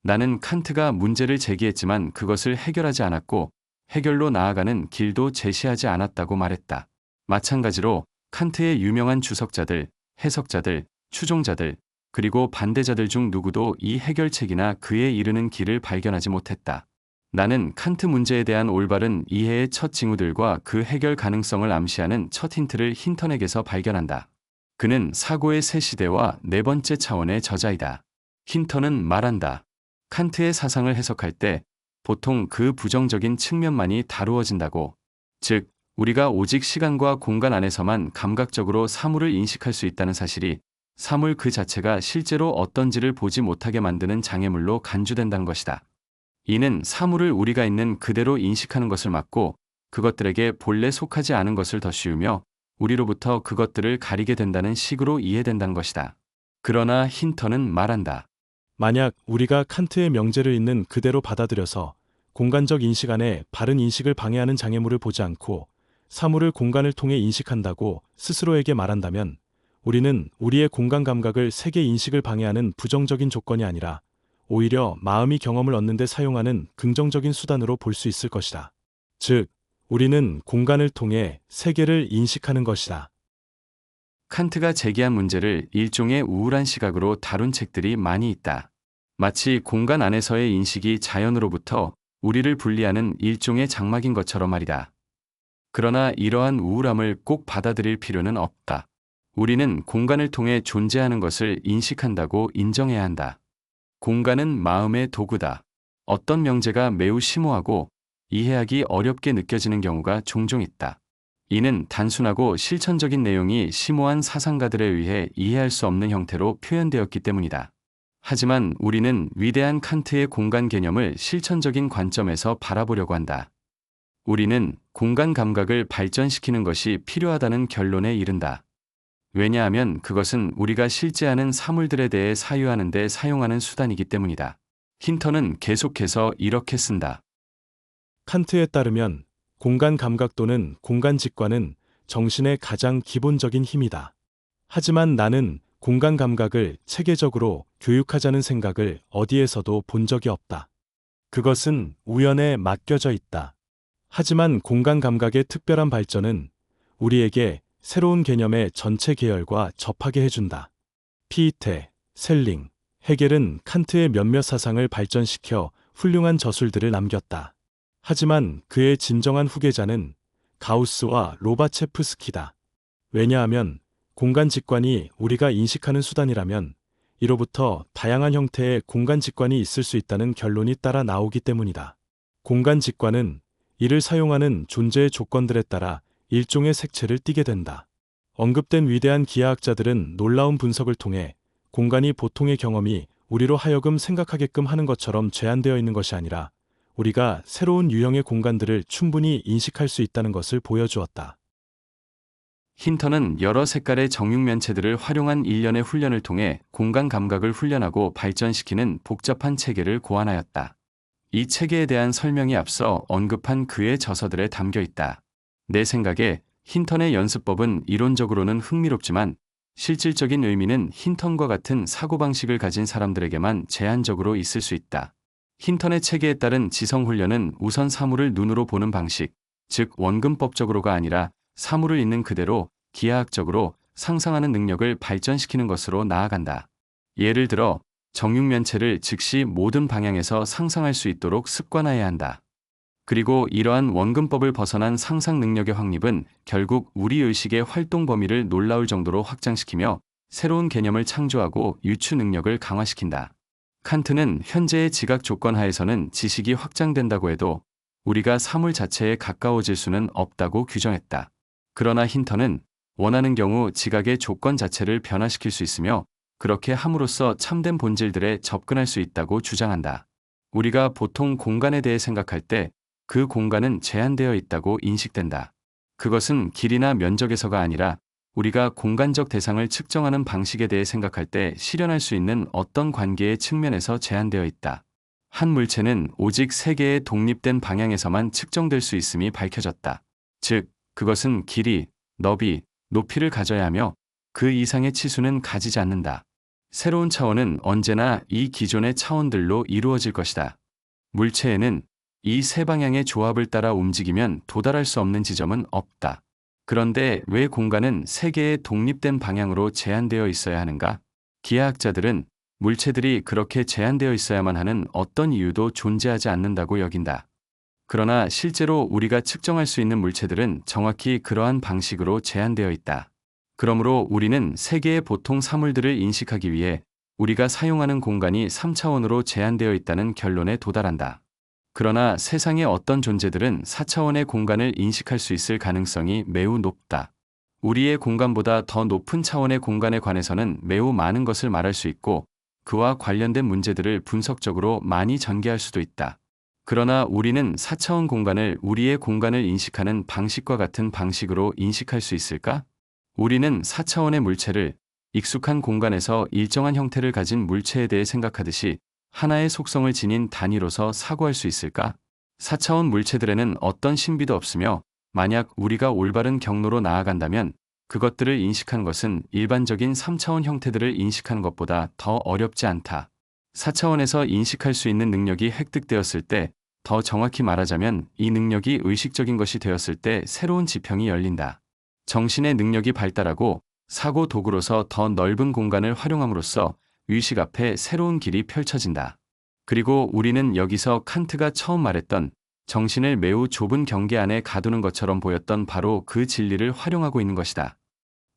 나는 칸트가 문제를 제기했지만 그것을 해결하지 않았고 해결로 나아가는 길도 제시하지 않았다고 말했다. 마찬가지로 칸트의 유명한 주석자들, 해석자들, 추종자들, 그리고 반대자들 중 누구도 이 해결책이나 그에 이르는 길을 발견하지 못했다. 나는 칸트 문제에 대한 올바른 이해의 첫 징후들과 그 해결 가능성을 암시하는 첫 힌트를 힌턴에게서 발견한다. 그는 사고의 새 시대와 네 번째 차원의 저자이다. 힌턴은 말한다. 칸트의 사상을 해석할 때 보통 그 부정적인 측면만이 다루어진다고. 즉, 우리가 오직 시간과 공간 안에서만 감각적으로 사물을 인식할 수 있다는 사실이 사물 그 자체가 실제로 어떤지를 보지 못하게 만드는 장애물로 간주된다는 것이다. 이는 사물을 우리가 있는 그대로 인식하는 것을 막고 그것들에게 본래 속하지 않은 것을 더 씌우며 우리로부터 그것들을 가리게 된다는 식으로 이해된다는 것이다. 그러나 힌턴은 말한다. 만약 우리가 칸트의 명제를 있는 그대로 받아들여서 공간적 인식 안에 바른 인식을 방해하는 장애물을 보지 않고 사물을 공간을 통해 인식한다고 스스로에게 말한다면 우리는 우리의 공간 감각을 세계 인식을 방해하는 부정적인 조건이 아니라 오히려 마음이 경험을 얻는 데 사용하는 긍정적인 수단으로 볼 수 있을 것이다. 즉, 우리는 공간을 통해 세계를 인식하는 것이다. 칸트가 제기한 문제를 일종의 우울한 시각으로 다룬 책들이 많이 있다. 마치 공간 안에서의 인식이 자연으로부터 우리를 분리하는 일종의 장막인 것처럼 말이다. 그러나 이러한 우울함을 꼭 받아들일 필요는 없다. 우리는 공간을 통해 존재하는 것을 인식한다고 인정해야 한다. 공간은 마음의 도구다. 어떤 명제가 매우 심오하고 이해하기 어렵게 느껴지는 경우가 종종 있다. 이는 단순하고 실천적인 내용이 심오한 사상가들에 의해 이해할 수 없는 형태로 표현되었기 때문이다. 하지만 우리는 위대한 칸트의 공간 개념을 실천적인 관점에서 바라보려고 한다. 우리는 공간 감각을 발전시키는 것이 필요하다는 결론에 이른다. 왜냐하면 그것은 우리가 실제하는 사물들에 대해 사유하는 데 사용하는 수단이기 때문이다. 힌턴은 계속해서 이렇게 쓴다. 칸트에 따르면 공간 감각 또는 공간 직관은 정신의 가장 기본적인 힘이다. 하지만 나는 공간 감각을 체계적으로 교육하자는 생각을 어디에서도 본 적이 없다. 그것은 우연에 맡겨져 있다. 하지만 공간 감각의 특별한 발전은 우리에게 새로운 개념의 전체 계열과 접하게 해준다. 피이테, 셀링, 헤겔은 칸트의 몇몇 사상을 발전시켜 훌륭한 저술들을 남겼다. 하지만 그의 진정한 후계자는 가우스와 로바체프스키다. 왜냐하면 공간 직관이 우리가 인식하는 수단이라면 이로부터 다양한 형태의 공간 직관이 있을 수 있다는 결론이 따라 나오기 때문이다. 공간 직관은 이를 사용하는 존재의 조건들에 따라 일종의 색채를 띠게 된다. 언급된 위대한 기하학자들은 놀라운 분석을 통해 공간이 보통의 경험이 우리로 하여금 생각하게끔 하는 것처럼 제한되어 있는 것이 아니라 우리가 새로운 유형의 공간들을 충분히 인식할 수 있다는 것을 보여주었다. 힌턴은 여러 색깔의 정육면체들을 활용한 일련의 훈련을 통해 공간 감각을 훈련하고 발전시키는 복잡한 체계를 고안하였다. 이 체계에 대한 설명이 앞서 언급한 그의 저서들에 담겨 있다. 내 생각에 힌턴의 연습법은 이론적으로는 흥미롭지만 실질적인 의미는 힌턴과 같은 사고방식을 가진 사람들에게만 제한적으로 있을 수 있다. 힌턴의 체계에 따른 지성훈련은 우선 사물을 눈으로 보는 방식, 즉 원근법적으로가 아니라 사물을 있는 그대로 기하학적으로 상상하는 능력을 발전시키는 것으로 나아간다. 예를 들어 정육면체를 즉시 모든 방향에서 상상할 수 있도록 습관화해야 한다. 그리고 이러한 원근법을 벗어난 상상 능력의 확립은 결국 우리 의식의 활동 범위를 놀라울 정도로 확장시키며 새로운 개념을 창조하고 유추 능력을 강화시킨다. 칸트는 현재의 지각 조건 하에서는 지식이 확장된다고 해도 우리가 사물 자체에 가까워질 수는 없다고 규정했다. 그러나 힌턴은 원하는 경우 지각의 조건 자체를 변화시킬 수 있으며 그렇게 함으로써 참된 본질들에 접근할 수 있다고 주장한다. 우리가 보통 공간에 대해 생각할 때 그 공간은 제한되어 있다고 인식된다. 그것은 길이나 면적에서가 아니라 우리가 공간적 대상을 측정하는 방식에 대해 생각할 때 실현할 수 있는 어떤 관계의 측면에서 제한되어 있다. 한 물체는 오직 세 개의 독립된 방향에서만 측정될 수 있음이 밝혀졌다. 즉, 그것은 길이, 너비, 높이를 가져야 하며 그 이상의 치수는 가지지 않는다. 새로운 차원은 언제나 이 기존의 차원들로 이루어질 것이다. 물체에는 이 세 방향의 조합을 따라 움직이면 도달할 수 없는 지점은 없다. 그런데 왜 공간은 세 개의 독립된 방향으로 제한되어 있어야 하는가? 기하학자들은 물체들이 그렇게 제한되어 있어야만 하는 어떤 이유도 존재하지 않는다고 여긴다. 그러나 실제로 우리가 측정할 수 있는 물체들은 정확히 그러한 방식으로 제한되어 있다. 그러므로 우리는 세계의 보통 사물들을 인식하기 위해 우리가 사용하는 공간이 3차원으로 제한되어 있다는 결론에 도달한다. 그러나 세상의 어떤 존재들은 4차원의 공간을 인식할 수 있을 가능성이 매우 높다. 우리의 공간보다 더 높은 차원의 공간에 관해서는 매우 많은 것을 말할 수 있고 그와 관련된 문제들을 분석적으로 많이 전개할 수도 있다. 그러나 우리는 4차원 공간을 우리의 공간을 인식하는 방식과 같은 방식으로 인식할 수 있을까? 우리는 4차원의 물체를 익숙한 공간에서 일정한 형태를 가진 물체에 대해 생각하듯이 하나의 속성을 지닌 단위로서 사고할 수 있을까? 4차원 물체들에는 어떤 신비도 없으며 만약 우리가 올바른 경로로 나아간다면 그것들을 인식하는 것은 일반적인 3차원 형태들을 인식하는 것보다 더 어렵지 않다. 4차원에서 인식할 수 있는 능력이 획득되었을 때, 더 정확히 말하자면 이 능력이 의식적인 것이 되었을 때 새로운 지평이 열린다. 정신의 능력이 발달하고 사고 도구로서 더 넓은 공간을 활용함으로써 의식 앞에 새로운 길이 펼쳐진다. 그리고 우리는 여기서 칸트가 처음 말했던 정신을 매우 좁은 경계 안에 가두는 것처럼 보였던 바로 그 진리를 활용하고 있는 것이다.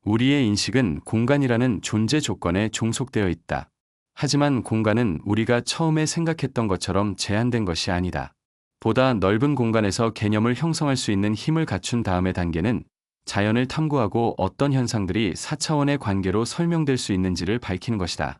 우리의 인식은 공간이라는 존재 조건에 종속되어 있다. 하지만 공간은 우리가 처음에 생각했던 것처럼 제한된 것이 아니다. 보다 넓은 공간에서 개념을 형성할 수 있는 힘을 갖춘 다음의 단계는 자연을 탐구하고 어떤 현상들이 4차원의 관계로 설명될 수 있는지를 밝히는 것이다.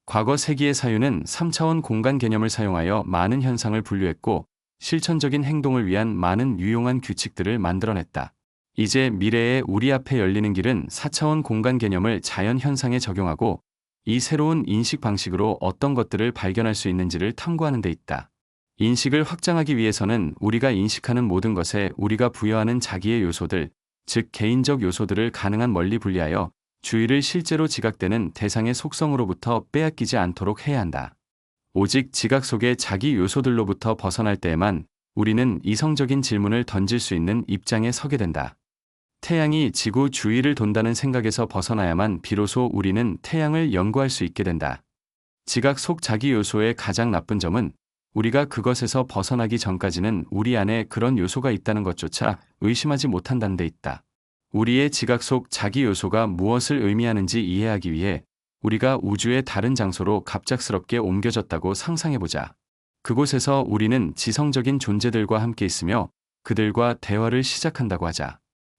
과거 세기의 사유는 3차원 공간 개념을 사용하여 많은 현상을 분류했고 실천적인 행동을 위한 많은 유용한 규칙들을 만들어냈다. 이제 미래에 우리 앞에 열리는 길은 4차원 공간 개념을 자연 현상에 적용하고 이 새로운 인식 방식으로 어떤 것들을 발견할 수 있는지를 탐구하는 데 있다. 인식을 확장하기 위해서는 우리가 인식하는 모든 것에 우리가 부여하는 자기의 요소들, 즉 개인적 요소들을 가능한 멀리 분리하여 주의를 실제로 지각되는 대상의 속성으로부터 빼앗기지 않도록 해야 한다. 오직 지각 속의 자기 요소들로부터 벗어날 때에만 우리는 이성적인 질문을 던질 수 있는 입장에 서게 된다. 태양이 지구 주위를 돈다는 생각에서 벗어나야만 비로소 우리는 태양을 연구할 수 있게 된다. 지각 속 자기 요소의 가장 나쁜 점은 우리가 그것에서 벗어나기 전까지는 우리 안에 그런 요소가 있다는 것조차 의심하지 못한다는 데 있다. 우리의 지각 속 자기 요소가 무엇을 의미하는지 이해하기 위해 우리가 우주의 다른 장소로 갑작스럽게 옮겨졌다고 상상해보자. 그곳에서 우리는 지성적인 존재들과 함께 있으며 그들과 대화를 시작한다고 하자.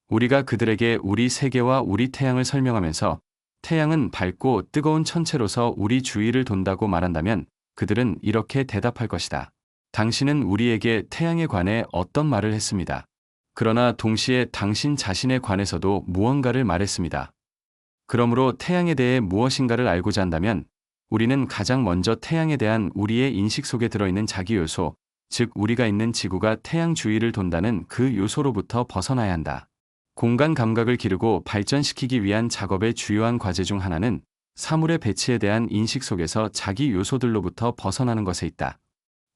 우리가 그들에게 우리 세계와 우리 태양을 설명하면서 태양은 밝고 뜨거운 천체로서 우리 주위를 돈다고 말한다면 그들은 이렇게 대답할 것이다. 당신은 우리에게 태양에 관해 어떤 말을 했습니다. 그러나 동시에 당신 자신에 관해서도 무언가를 말했습니다. 그러므로 태양에 대해 무엇인가를 알고자 한다면 우리는 가장 먼저 태양에 대한 우리의 인식 속에 들어있는 자기 요소, 즉 우리가 있는 지구가 태양 주위를 돈다는 그 요소로부터 벗어나야 한다. 공간 감각을 기르고 발전시키기 위한 작업의 주요한 과제 중 하나는 사물의 배치에 대한 인식 속에서 자기 요소들로부터 벗어나는 것에 있다.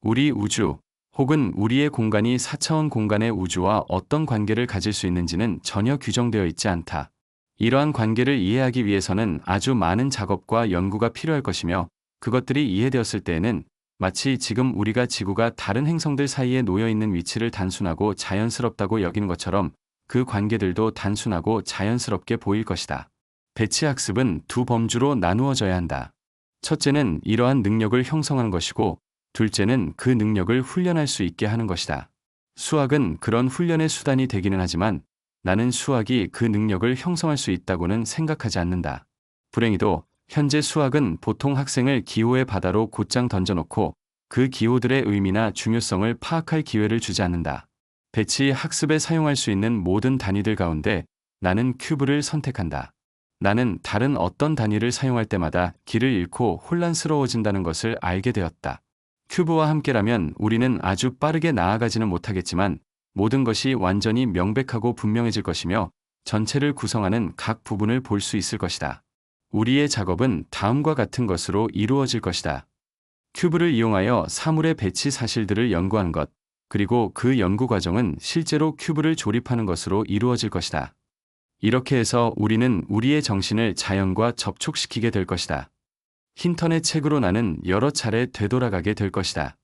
우리 우주, 혹은 우리의 공간이 4차원 공간의 우주와 어떤 관계를 가질 수 있는지는 전혀 규정되어 있지 않다. 이러한 관계를 이해하기 위해서는 아주 많은 작업과 연구가 필요할 것이며 그것들이 이해되었을 때에는 마치 지금 우리가 지구가 다른 행성들 사이에 놓여 있는 위치를 단순하고 자연스럽다고 여기는 것처럼 그 관계들도 단순하고 자연스럽게 보일 것이다. 배치 학습은 두 범주로 나누어져야 한다. 첫째는 이러한 능력을 형성하는 것이고 둘째는 그 능력을 훈련할 수 있게 하는 것이다. 수학은 그런 훈련의 수단이 되기는 하지만 나는 수학이 그 능력을 형성할 수 있다고는 생각하지 않는다. 불행히도 현재 수학은 보통 학생을 기호의 바다로 곧장 던져놓고 그 기호들의 의미나 중요성을 파악할 기회를 주지 않는다. 배치 학습에 사용할 수 있는 모든 단위들 가운데 나는 큐브를 선택한다. 나는 다른 어떤 단위를 사용할 때마다 길을 잃고 혼란스러워진다는 것을 알게 되었다. 큐브와 함께라면 우리는 아주 빠르게 나아가지는 못하겠지만 모든 것이 완전히 명백하고 분명해질 것이며 전체를 구성하는 각 부분을 볼 수 있을 것이다. 우리의 작업은 다음과 같은 것으로 이루어질 것이다. 큐브를 이용하여 사물의 배치 사실들을 연구하는 것, 그리고 그 연구 과정은 실제로 큐브를 조립하는 것으로 이루어질 것이다. 이렇게 해서 우리는 우리의 정신을 자연과 접촉시키게 될 것이다. 힌턴의 책으로 나는 여러 차례 되돌아가게 될 것이다.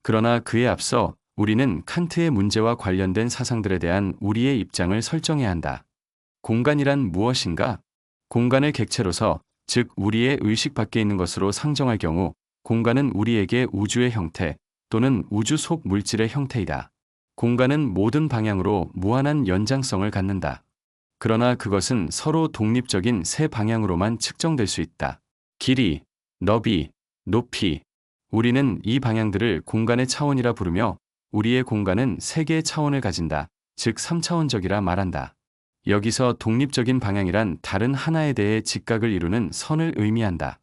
그러나 그에 앞서 우리는 칸트의 문제와 관련된 사상들에 대한 우리의 입장을 설정해야 한다. 공간이란 무엇인가? 공간을 객체로서, 즉 우리의 의식 밖에 있는 것으로 상정할 경우 공간은 우리에게 우주의 형태 또는 우주 속 물질의 형태이다. 공간은 모든 방향으로 무한한 연장성을 갖는다. 그러나 그것은 서로 독립적인 세 방향으로만 측정될 수 있다. 길이, 너비, 높이. 우리는 이 방향들을 공간의 차원이라 부르며 우리의 공간은 세 개의 차원을 가진다. 즉 3차원적이라 말한다. 여기서 독립적인 방향이란 다른 하나에 대해 직각을 이루는 선을 의미한다.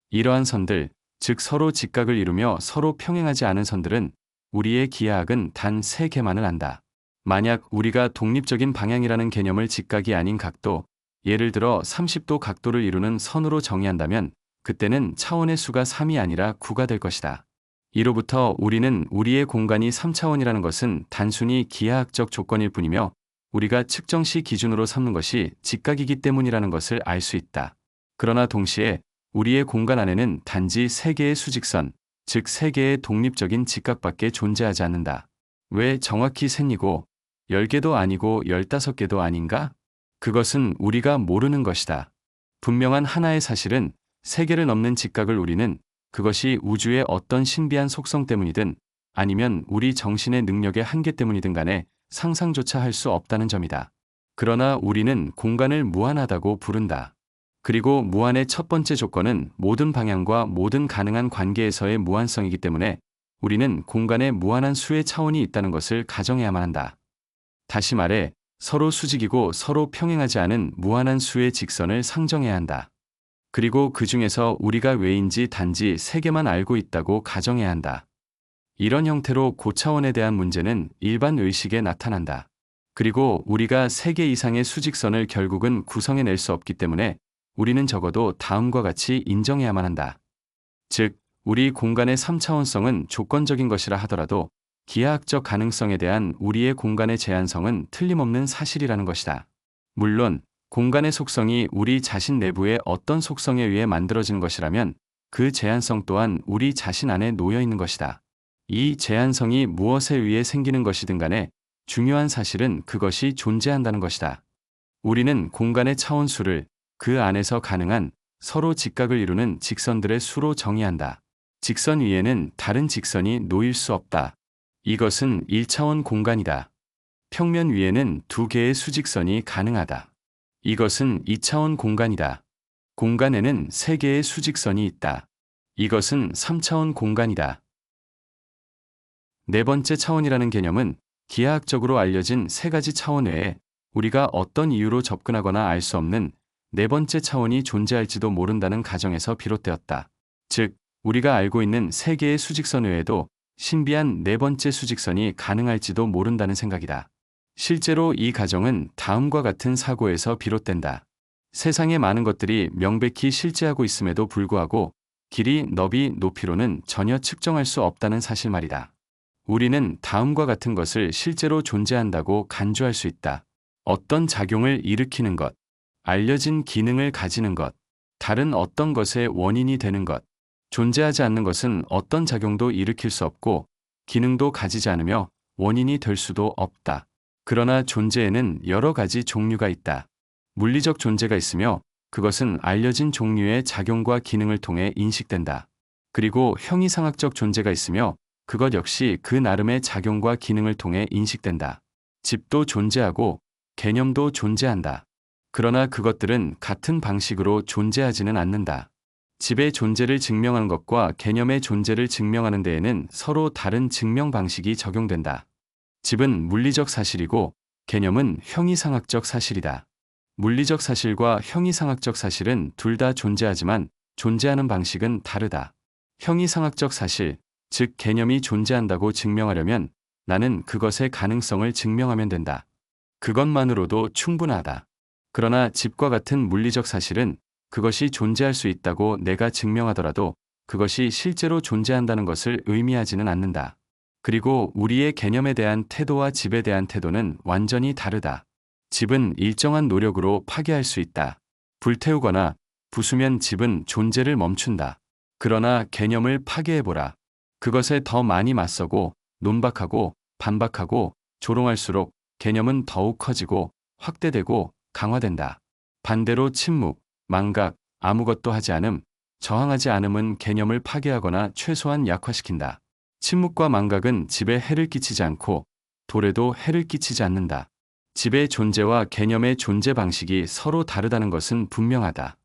이러한 선들, 즉 서로 직각을 이루며 서로 평행하지 않은 선들은 우리의 기하학은 단 세 개만을 안다. 만약 우리가 독립적인 방향이라는 개념을 직각이 아닌 각도, 예를 들어 30도 각도를 이루는 선으로 정의한다면 그때는 차원의 수가 3이 아니라 9가 될 것이다. 이로부터 우리는 우리의 공간이 3차원이라는 것은 단순히 기하학적 조건일 뿐이며 우리가 측정 시 기준으로 삼는 것이 직각이기 때문이라는 것을 알 수 있다. 그러나 동시에 우리의 공간 안에는 단지 3개의 수직선, 즉 3개의 독립적인 직각밖에 존재하지 않는다. 왜 정확히 셋이고 10개도 아니고 15개도 아닌가? 그것은 우리가 모르는 것이다. 분명한 하나의 사실은 3개를 넘는 직각을 우리는 그것이 우주의 어떤 신비한 속성 때문이든 아니면 우리 정신의 능력의 한계 때문이든 간에 상상조차 할 수 없다는 점이다. 그러나 우리는 공간을 무한하다고 부른다. 그리고 무한의 첫 번째 조건은 모든 방향과 모든 가능한 관계에서의 무한성이기 때문에 우리는 공간에 무한한 수의 차원이 있다는 것을 가정해야만 한다. 다시 말해 서로 수직이고 서로 평행하지 않은 무한한 수의 직선을 상정해야 한다. 그리고 그 중에서 우리가 왜인지 단지 3개만 알고 있다고 가정해야 한다. 이런 형태로 고차원에 대한 문제는 일반 의식에 나타난다. 그리고 우리가 3개 이상의 수직선을 결국은 구성해낼 수 없기 때문에 우리는 적어도 다음과 같이 인정해야만 한다. 즉, 우리 공간의 3차원성은 조건적인 것이라 하더라도 기하학적 가능성에 대한 우리의 공간의 제한성은 틀림없는 사실이라는 것이다. 물론 공간의 속성이 우리 자신 내부의 어떤 속성에 의해 만들어지는 것이라면 그 제한성 또한 우리 자신 안에 놓여 있는 것이다. 이 제한성이 무엇에 의해 생기는 것이든 간에 중요한 사실은 그것이 존재한다는 것이다. 우리는 공간의 차원수를 그 안에서 가능한 서로 직각을 이루는 직선들의 수로 정의한다. 직선 위에는 다른 직선이 놓일 수 없다. 이것은 1차원 공간이다. 평면 위에는 2개의 수직선이 가능하다. 이것은 2차원 공간이다. 공간에는 3개의 수직선이 있다. 이것은 3차원 공간이다. 네 번째 차원이라는 개념은 기하학적으로 알려진 3가지 차원 외에 우리가 어떤 이유로 접근하거나 알 수 없는 네 번째 차원이 존재할지도 모른다는 가정에서 비롯되었다. 즉, 우리가 알고 있는 3개의 수직선 외에도 신비한 네 번째 수직선이 가능할지도 모른다는 생각이다. 실제로 이 가정은 다음과 같은 사고에서 비롯된다. 세상의 많은 것들이 명백히 실제하고 있음에도 불구하고 길이, 너비, 높이로는 전혀 측정할 수 없다는 사실 말이다. 우리는 다음과 같은 것을 실제로 존재한다고 간주할 수 있다. 어떤 작용을 일으키는 것, 알려진 기능을 가지는 것, 다른 어떤 것의 원인이 되는 것. 존재하지 않는 것은 어떤 작용도 일으킬 수 없고 기능도 가지지 않으며 원인이 될 수도 없다. 그러나 존재에는 여러 가지 종류가 있다. 물리적 존재가 있으며 그것은 알려진 종류의 작용과 기능을 통해 인식된다. 그리고 형이상학적 존재가 있으며 그것 역시 그 나름의 작용과 기능을 통해 인식된다. 집도 존재하고 개념도 존재한다. 그러나 그것들은 같은 방식으로 존재하지는 않는다. 집의 존재를 증명하는 것과 개념의 존재를 증명하는 데에는 서로 다른 증명 방식이 적용된다. 집은 물리적 사실이고 개념은 형이상학적 사실이다. 물리적 사실과 형이상학적 사실은 둘 다 존재하지만 존재하는 방식은 다르다. 형이상학적 사실, 즉 개념이 존재한다고 증명하려면 나는 그것의 가능성을 증명하면 된다. 그것만으로도 충분하다. 그러나 집과 같은 물리적 사실은 그것이 존재할 수 있다고 내가 증명하더라도 그것이 실제로 존재한다는 것을 의미하지는 않는다. 그리고 우리의 개념에 대한 태도와 집에 대한 태도는 완전히 다르다. 집은 일정한 노력으로 파괴할 수 있다. 불태우거나 부수면 집은 존재를 멈춘다. 그러나 개념을 파괴해보라. 그것에 더 많이 맞서고 논박하고 반박하고 조롱할수록 개념은 더욱 커지고 확대되고 강화된다. 반대로 침묵, 망각, 아무것도 하지 않음, 저항하지 않음은 개념을 파괴하거나 최소한 약화시킨다. 침묵과 망각은 집에 해를 끼치지 않고 돌에도 해를 끼치지 않는다. 집의 존재와 개념의 존재 방식이 서로 다르다는 것은 분명하다.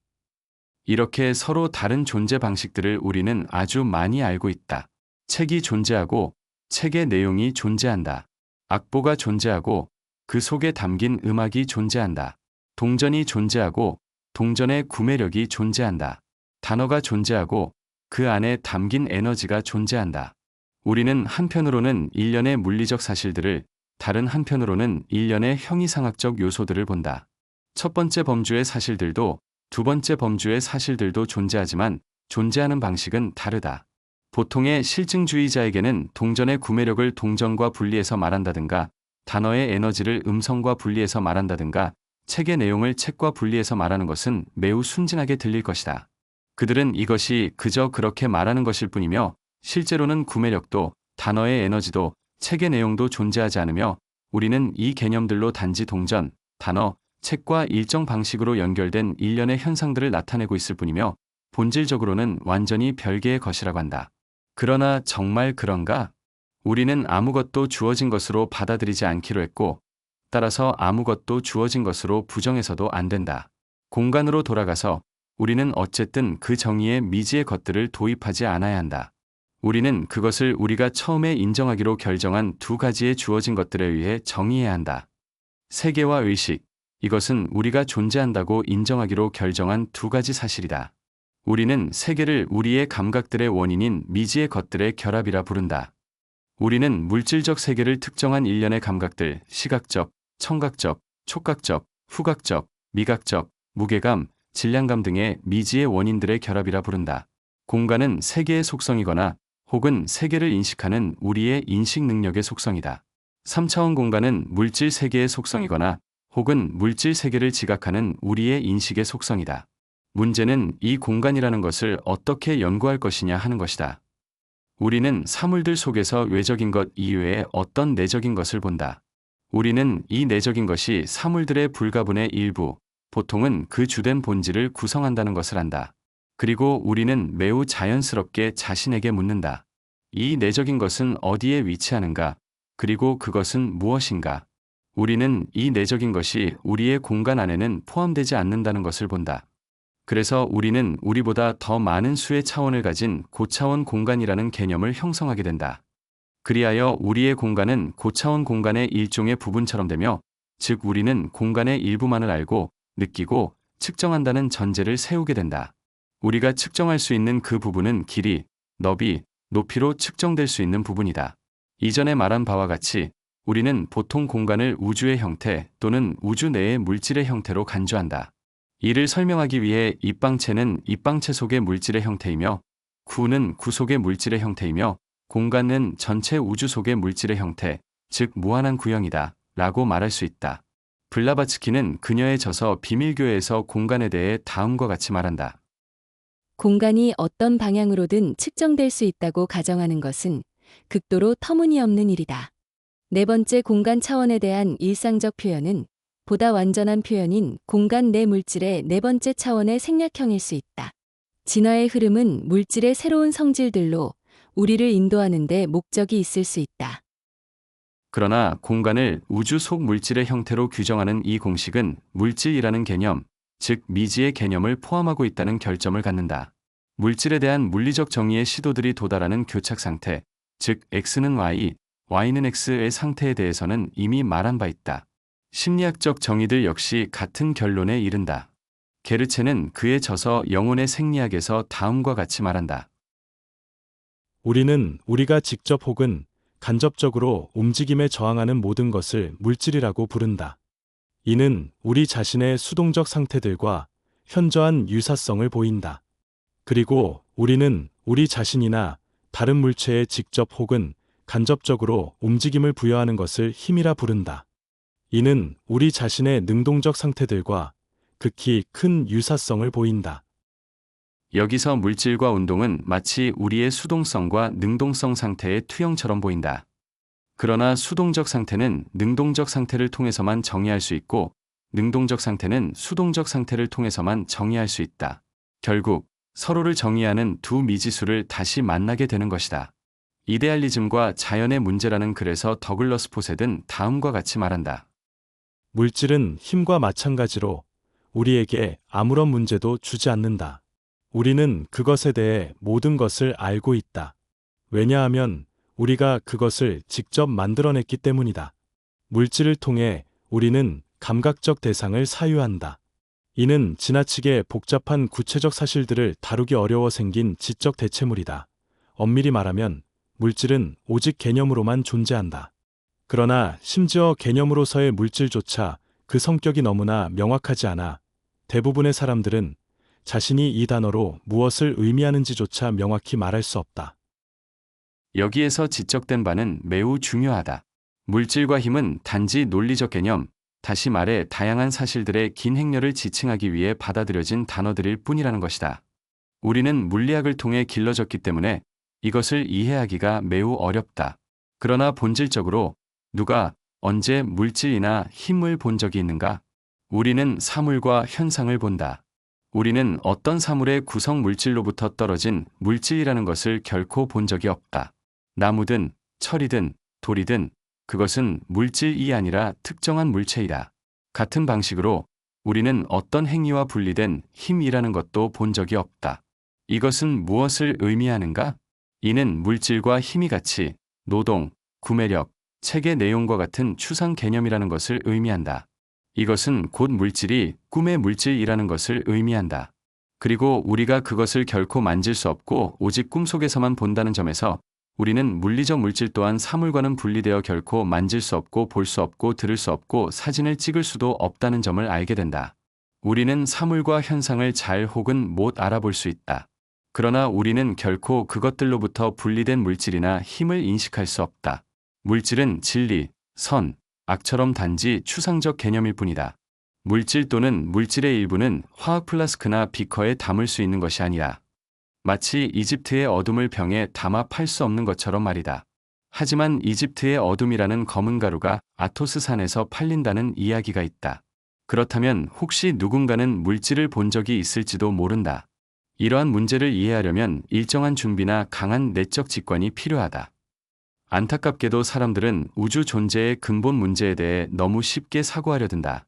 이렇게 서로 다른 존재 방식들을 우리는 아주 많이 알고 있다. 책이 존재하고 책의 내용이 존재한다. 악보가 존재하고 그 속에 담긴 음악이 존재한다. 동전이 존재하고 동전의 구매력이 존재한다. 단어가 존재하고 그 안에 담긴 에너지가 존재한다. 우리는 한편으로는 일련의 물리적 사실들을, 다른 한편으로는 일련의 형이상학적 요소들을 본다. 첫 번째 범주의 사실들도 두 번째 범주의 사실들도 존재하지만 존재하는 방식은 다르다. 보통의 실증주의자에게는 동전의 구매력을 동전과 분리해서 말한다든가, 단어의 에너지를 음성과 분리해서 말한다든가, 책의 내용을 책과 분리해서 말하는 것은 매우 순진하게 들릴 것이다. 그들은 이것이 그저 그렇게 말하는 것일 뿐이며 실제로는 구매력도, 단어의 에너지도, 책의 내용도 존재하지 않으며 우리는 이 개념들로 단지 동전, 단어, 책과 일정 방식으로 연결된 일련의 현상들을 나타내고 있을 뿐이며 본질적으로는 완전히 별개의 것이라고 한다. 그러나 정말 그런가? 우리는 아무것도 주어진 것으로 받아들이지 않기로 했고 따라서 아무것도 주어진 것으로 부정해서도 안 된다. 공간으로 돌아가서 우리는 어쨌든 그 정의의 미지의 것들을 도입하지 않아야 한다. 우리는 그것을 우리가 처음에 인정하기로 결정한 두 가지의 주어진 것들에 의해 정의해야 한다. 세계와 의식, 이것은 우리가 존재한다고 인정하기로 결정한 두 가지 사실이다. 우리는 세계를 우리의 감각들의 원인인 미지의 것들의 결합이라 부른다. 우리는 물질적 세계를 특정한 일련의 감각들, 시각적, 청각적, 촉각적, 후각적, 미각적, 무게감, 질량감 등의 미지의 원인들의 결합이라 부른다. 공간은 세계의 속성이거나 혹은 세계를 인식하는 우리의 인식 능력의 속성이다. 3차원 공간은 물질 세계의 속성이거나 혹은 물질 세계를 지각하는 우리의 인식의 속성이다. 문제는 이 공간이라는 것을 어떻게 연구할 것이냐 하는 것이다. 우리는 사물들 속에서 외적인 것 이외에 어떤 내적인 것을 본다. 우리는 이 내적인 것이 사물들의 불가분의 일부, 보통은 그 주된 본질을 구성한다는 것을 안다. 그리고 우리는 매우 자연스럽게 자신에게 묻는다. 이 내적인 것은 어디에 위치하는가? 그리고 그것은 무엇인가? 우리는 이 내적인 것이 우리의 공간 안에는 포함되지 않는다는 것을 본다. 그래서 우리는 우리보다 더 많은 수의 차원을 가진 고차원 공간이라는 개념을 형성하게 된다. 그리하여 우리의 공간은 고차원 공간의 일종의 부분처럼 되며, 즉 우리는 공간의 일부만을 알고 느끼고 측정한다는 전제를 세우게 된다. 우리가 측정할 수 있는 그 부분은 길이, 너비, 높이로 측정될 수 있는 부분이다. 이전에 말한 바와 같이 우리는 보통 공간을 우주의 형태 또는 우주 내의 물질의 형태로 간주한다. 이를 설명하기 위해 입방체는 입방체 속의 물질의 형태이며 구는 구 속의 물질의 형태이며 공간은 전체 우주 속의 물질의 형태, 즉 무한한 구형이다 라고 말할 수 있다. 블라바츠키는 그녀의 저서 비밀교회에서 공간에 대해 다음과 같이 말한다. 공간이 어떤 방향으로든 측정될 수 있다고 가정하는 것은 극도로 터무니없는 일이다. 네 번째 공간 차원에 대한 일상적 표현은 보다 완전한 표현인 공간 내 물질의 네 번째 차원의 생략형일 수 있다. 진화의 흐름은 물질의 새로운 성질들로 우리를 인도하는 데 목적이 있을 수 있다. 그러나 공간을 우주 속 물질의 형태로 규정하는 이 공식은 물질이라는 개념, 즉 미지의 개념을 포함하고 있다는 결점을 갖는다. 물질에 대한 물리적 정의의 시도들이 도달하는 교착 상태, 즉 X는 Y, Y는 X의 상태에 대해서는 이미 말한 바 있다. 심리학적 정의들 역시 같은 결론에 이른다. 게르체는 그의 저서 영혼의 생리학에서 다음과 같이 말한다. 우리는 우리가 직접 혹은 간접적으로 움직임에 저항하는 모든 것을 물질이라고 부른다. 이는 우리 자신의 수동적 상태들과 현저한 유사성을 보인다. 그리고 우리는 우리 자신이나 다른 물체에 직접 혹은 간접적으로 움직임을 부여하는 것을 힘이라 부른다. 이는 우리 자신의 능동적 상태들과 극히 큰 유사성을 보인다. 여기서 물질과 운동은 마치 우리의 수동성과 능동성 상태의 투영처럼 보인다. 그러나 수동적 상태는 능동적 상태를 통해서만 정의할 수 있고, 능동적 상태는 수동적 상태를 통해서만 정의할 수 있다. 결국 서로를 정의하는 두 미지수를 다시 만나게 되는 것이다. 이데알리즘과 자연의 문제라는 글에서 더글러스 포셋은 다음과 같이 말한다. 물질은 힘과 마찬가지로 우리에게 아무런 문제도 주지 않는다. 우리는 그것에 대해 모든 것을 알고 있다. 왜냐하면 우리가 그것을 직접 만들어냈기 때문이다. 물질을 통해 우리는 감각적 대상을 사유한다. 이는 지나치게 복잡한 구체적 사실들을 다루기 어려워 생긴 지적 대체물이다. 엄밀히 말하면 물질은 오직 개념으로만 존재한다. 그러나 심지어 개념으로서의 물질조차 그 성격이 너무나 명확하지 않아 대부분의 사람들은 자신이 이 단어로 무엇을 의미하는지조차 명확히 말할 수 없다. 여기에서 지적된 바는 매우 중요하다. 물질과 힘은 단지 논리적 개념, 다시 말해 다양한 사실들의 긴 행렬을 지칭하기 위해 받아들여진 단어들일 뿐이라는 것이다. 우리는 물리학을 통해 길러졌기 때문에 이것을 이해하기가 매우 어렵다. 그러나 본질적으로 누가 언제 물질이나 힘을 본 적이 있는가? 우리는 사물과 현상을 본다. 우리는 어떤 사물의 구성 물질로부터 떨어진 물질이라는 것을 결코 본 적이 없다. 나무든 철이든 돌이든 그것은 물질이 아니라 특정한 물체이다. 같은 방식으로 우리는 어떤 행위와 분리된 힘이라는 것도 본 적이 없다. 이것은 무엇을 의미하는가? 이는 물질과 힘이 같이 노동, 구매력, 책의 내용과 같은 추상 개념이라는 것을 의미한다. 이것은 곧 물질이 꿈의 물질이라는 것을 의미한다. 그리고 우리가 그것을 결코 만질 수 없고 오직 꿈속에서만 본다는 점에서 우리는 물리적 물질 또한 사물과는 분리되어 결코 만질 수 없고 볼 수 없고 들을 수 없고 사진을 찍을 수도 없다는 점을 알게 된다. 우리는 사물과 현상을 잘 혹은 못 알아볼 수 있다. 그러나 우리는 결코 그것들로부터 분리된 물질이나 힘을 인식할 수 없다. 물질은 진리, 선, 악처럼 단지 추상적 개념일 뿐이다. 물질 또는 물질의 일부는 화학 플라스크나 비커에 담을 수 있는 것이 아니라 마치 이집트의 어둠을 병에 담아 팔 수 없는 것처럼 말이다. 하지만 이집트의 어둠이라는 검은 가루가 아토스 산에서 팔린다는 이야기가 있다. 그렇다면 혹시 누군가는 물질을 본 적이 있을지도 모른다. 이러한 문제를 이해하려면 일정한 준비나 강한 내적 직관이 필요하다. 안타깝게도 사람들은 우주 존재의 근본 문제에 대해 너무 쉽게 사고하려 든다.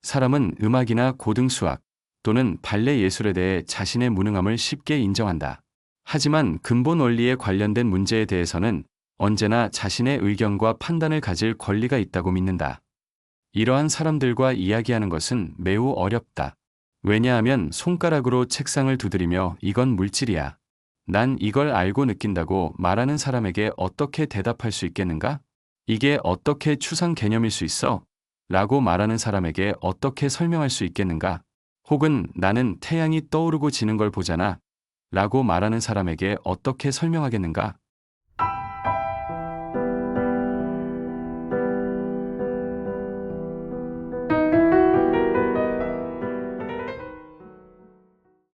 사람은 음악이나 고등수학 또는 발레 예술에 대해 자신의 무능함을 쉽게 인정한다. 하지만 근본 원리에 관련된 문제에 대해서는 언제나 자신의 의견과 판단을 가질 권리가 있다고 믿는다. 이러한 사람들과 이야기하는 것은 매우 어렵다. 왜냐하면 손가락으로 책상을 두드리며 이건 물질이야. 난 이걸 알고 느낀다고 말하는 사람에게 어떻게 대답할 수 있겠는가? 이게 어떻게 추상 개념일 수 있어? 라고 말하는 사람에게 어떻게 설명할 수 있겠는가? 혹은 나는 태양이 떠오르고 지는 걸 보잖아. 라고 말하는 사람에게 어떻게 설명하겠는가?